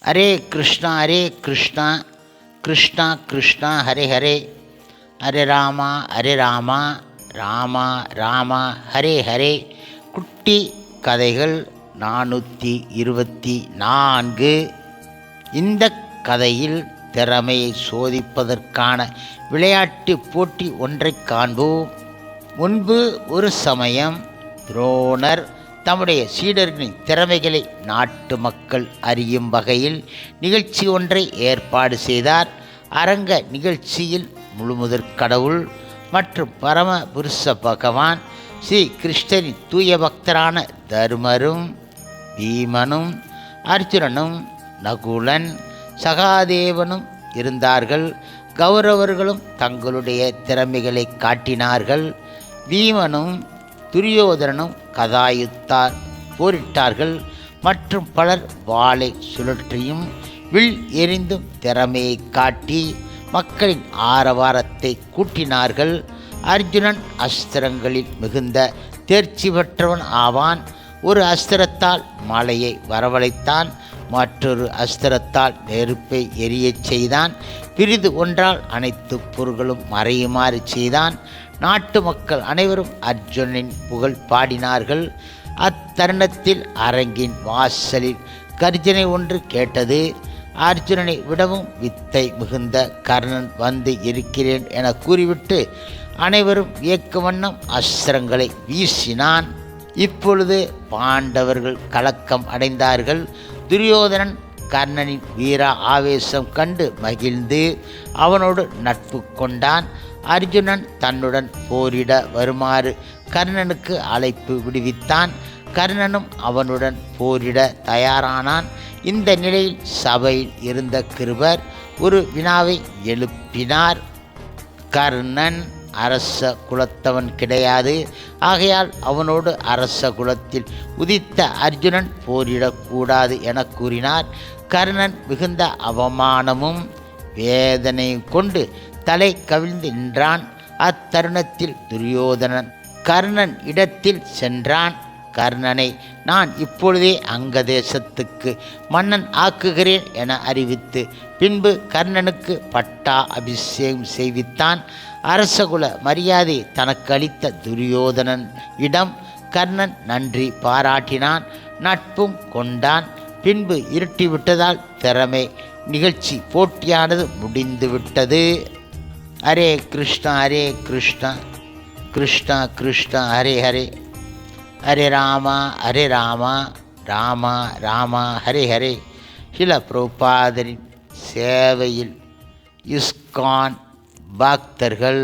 ஹரே கிருஷ்ணா கிருஷ்ணா கிருஷ்ணா ஹரே ஹரே, ஹரே ராமா ராமா ராமா ஹரே ஹரே. குட்டி கதைகள் 424. இந்த கதையில் திறமையை சோதிப்பதற்கான விளையாட்டு போட்டி ஒன்றை காண்போம். முன்பு ஒரு சமயம் துரோணர் தம்முடைய சீடர்களின் திறமைகளை நாட்டு மக்கள் அறியும் வகையில் நிகழ்ச்சி ஒன்றை ஏற்பாடு செய்தார். அரங்க நிகழ்ச்சியில் முழுமுதற் கடவுள் மற்றும் பரம புருஷ பகவான் ஸ்ரீ கிருஷ்ணரின் தூய பக்தரான தருமரும் பீமனும் அர்ஜுனனும் நகுலன் சகாதேவனும் இருந்தார்கள். கௌரவர்களும் தங்களுடைய திறமைகளை காட்டினார்கள். பீமனும் துரியோதனனும் கதாயுத்தார் போரிட்டார்கள். மற்றும் பலர் வாளை சுழற்றியும் வில் எறிந்தும் திறமையை காட்டி மக்களின் ஆரவாரத்தை கூட்டினார்கள். அர்ஜுனன் அஸ்திரங்களில் மிகுந்த தேர்ச்சி பெற்றவன் ஆவான். ஒரு அஸ்திரத்தால் மலையை வரவழைத்தான், மற்றொரு அஸ்திரத்தால் நெருப்பை எரியச் செய்தான், பிரிது ஒன்றால் அனைத்து பொருள்களும் மறையுமாறு செய்தான். நாட்டு மக்கள் அனைவரும் அர்ஜுனனின் புகழ் பாடினார்கள். அத்தருணத்தில் அரங்கின் வாசலில் கர்ஜனை ஒன்று கேட்டது. அர்ஜுனனை விடவும் வித்தை மிகுந்த கர்ணன் வந்து இருக்கிறேன் என கூறிவிட்டு அனைவரும் வியக்கும் வண்ணம் அஸ்திரங்களை வீசினான். இப்பொழுது பாண்டவர்கள் கலக்கம் அடைந்தார்கள். துரியோதனன் கர்ணனின் வீர ஆவேசம் கண்டு மகிழ்ந்து அவனோடு நட்பு கொண்டான். அர்ஜுனன் தன்னுடன் போரிட வருமாறு கர்ணனுக்கு அழைப்பு விடுவித்தான். கர்ணனும் அவனுடன் போரிட தயாரானான். இந்த நிலையில் சபையில் இருந்த கிருபர் ஒரு வினாவை எழுப்பினார். கர்ணன் அரச குலத்தவன் கிடையாது, ஆகையால் அவனோடு அரச குலத்தில் உதித்த அர்ஜுனன் போரிடக்கூடாது என கூறினார். கர்ணன் மிகுந்த அவமானமும் வேதனையும் கொண்டு தலை கவிழ்ந்து நின்றான். அத்தருணத்தில் துரியோதனன் கர்ணன் இடத்தில் சென்றான். கர்ணனை நான் இப்பொழுதே அங்க தேசத்துக்கு மன்னன் ஆக்குகிறேன் என அறிவித்து பின்பு கர்ணனுக்கு பட்டா அபிஷேகம் செய்வித்தான். அரசகுல மரியாதை தனக்கு அளித்த துரியோதனன் இடம் கர்ணன் நன்றி பாராட்டினான், நட்பும் கொண்டான். பின்பு இருட்டிவிட்டதால் திறமை நிகழ்ச்சி போட்டியானது முடிந்துவிட்டது. ஹரே கிருஷ்ணா கிருஷ்ணா கிருஷ்ணா ஹரே ஹரே, ஹரே ராமா ராமா ஹரே ஹரே. சில பிரபுபாதரின் சேவையில் இஸ்கான் பக்தர்கள்.